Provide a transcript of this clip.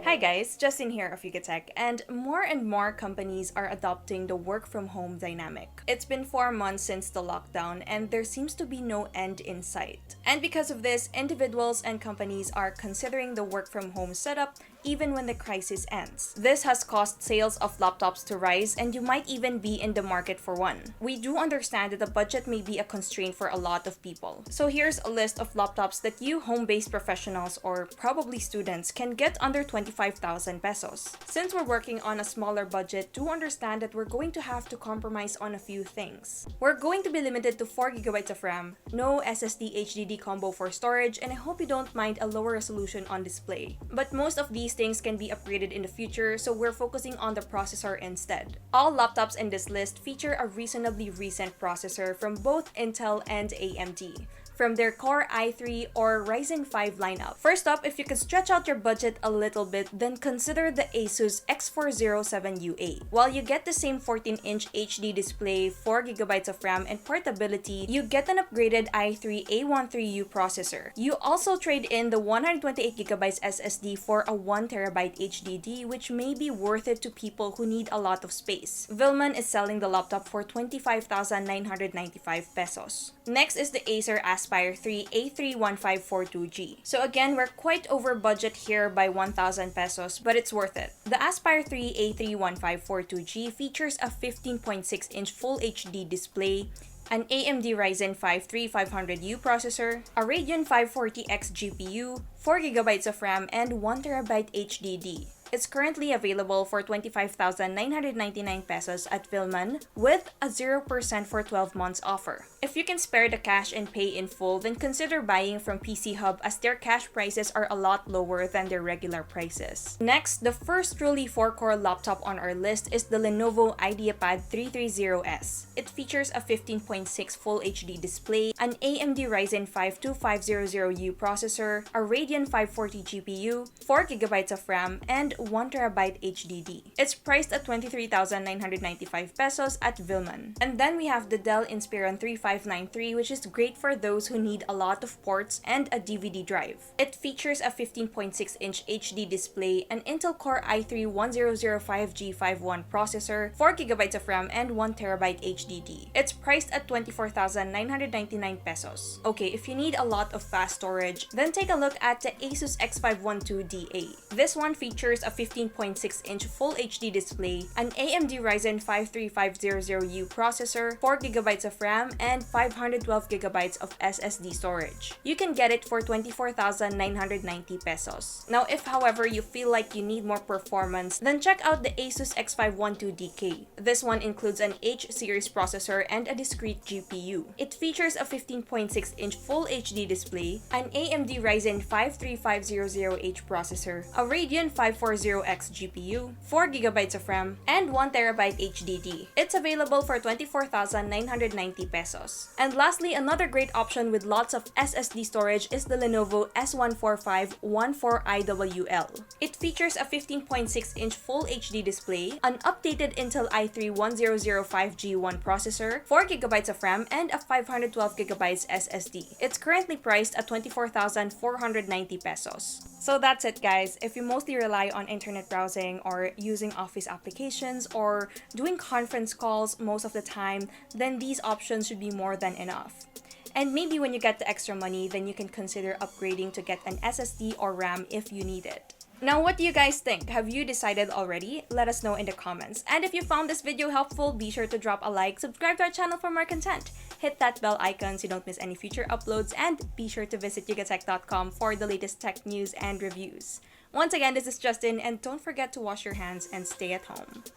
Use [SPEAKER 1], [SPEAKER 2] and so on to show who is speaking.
[SPEAKER 1] Hi guys, Justin here of Yugatech, and more companies are adopting the work from home dynamic. It's been 4 months since the lockdown and there seems to be no end in sight. And because of this, individuals and companies are considering the work from home setup even when the crisis ends. This has caused sales of laptops to rise and you might even be in the market for one. We do understand that the budget may be a constraint for a lot of people. So here's a list of laptops that you home-based professionals or probably students can get under 25,000 pesos. Since we're working on a smaller budget, do understand that we're going to have to compromise on a few things. We're going to be limited to 4GB of RAM, no SSD HDD combo for storage, and I hope you don't mind a lower resolution on display. But most of these things can be upgraded in the future, so we're focusing on the processor instead. All laptops in this list feature a reasonably recent processor from both Intel and AMD, from their Core i3 or Ryzen 5 lineup. First up, if you can stretch out your budget a little bit, then consider the Asus X407UA. While you get the same 14-inch HD display, 4GB of RAM, and portability, you get an upgraded i3 A13U processor. You also trade in the 128GB SSD for a 1TB HDD, which may be worth it to people who need a lot of space. Vilman is selling the laptop for 25,995 pesos. Next is the Acer Aspire 3 A31542G. So again, we're quite over budget here by 1,000 pesos, but it's worth it. The Aspire 3 A31542G features a 15.6-inch Full HD display, an AMD Ryzen 5 3500U processor, a Radeon 540X GPU, 4GB of RAM, and 1TB HDD. It's currently available for 25,999 pesos at Vilman with a 0% for 12 months offer. If you can spare the cash and pay in full, then consider buying from PC Hub as their cash prices are a lot lower than their regular prices. Next, the first truly 4-core laptop on our list is the Lenovo Ideapad 330S. It features a 15.6 Full HD display, an AMD Ryzen 5 2500U processor, a Radeon 540 GPU, 4GB of RAM, and 1TB HDD. It's priced at 23,995 pesos at Vilman. And then we have the Dell Inspiron 3593, which is great for those who need a lot of ports and a DVD drive. It features a 15.6-inch HD display, an Intel Core i3-1005G51 processor, 4GB of RAM, and 1TB HDD. It's priced at 24,999 pesos. Okay, if you need a lot of fast storage, then take a look at the Asus X512DA. This one features a 15.6-inch Full HD display, an AMD Ryzen 5 3500U processor, 4GB of RAM, and 512GB of SSD storage. You can get it for 24,990 pesos. Now, if however you feel like you need more performance, then check out the Asus X512DK. This one includes an H-series processor and a discrete GPU. It features a 15.6-inch Full HD display, an AMD Ryzen 5 3500H processor, a Radeon 540X GPU, 4GB of RAM, and 1TB HDD. It's available for 24,990 pesos. And lastly, another great option with lots of SSD storage is the Lenovo S14514IWL. It features a 15.6-inch Full HD display, an updated Intel i3-1005G1 processor, 4GB of RAM, and a 512GB SSD. It's currently priced at 24,490 pesos. So that's it, guys. If you mostly rely on internet browsing or using office applications or doing conference calls most of the time, then these options should be more than enough. And maybe when you get the extra money, then you can consider upgrading to get an SSD or RAM if you need it. Now, what do you guys think? Have you decided already? Let us know in the comments. And if you found this video helpful, be sure to drop a like, subscribe to our channel for more content, hit that bell icon so you don't miss any future uploads, and be sure to visit yugatech.com for the latest tech news and reviews. Once again, this is Justin, and don't forget to wash your hands and stay at home.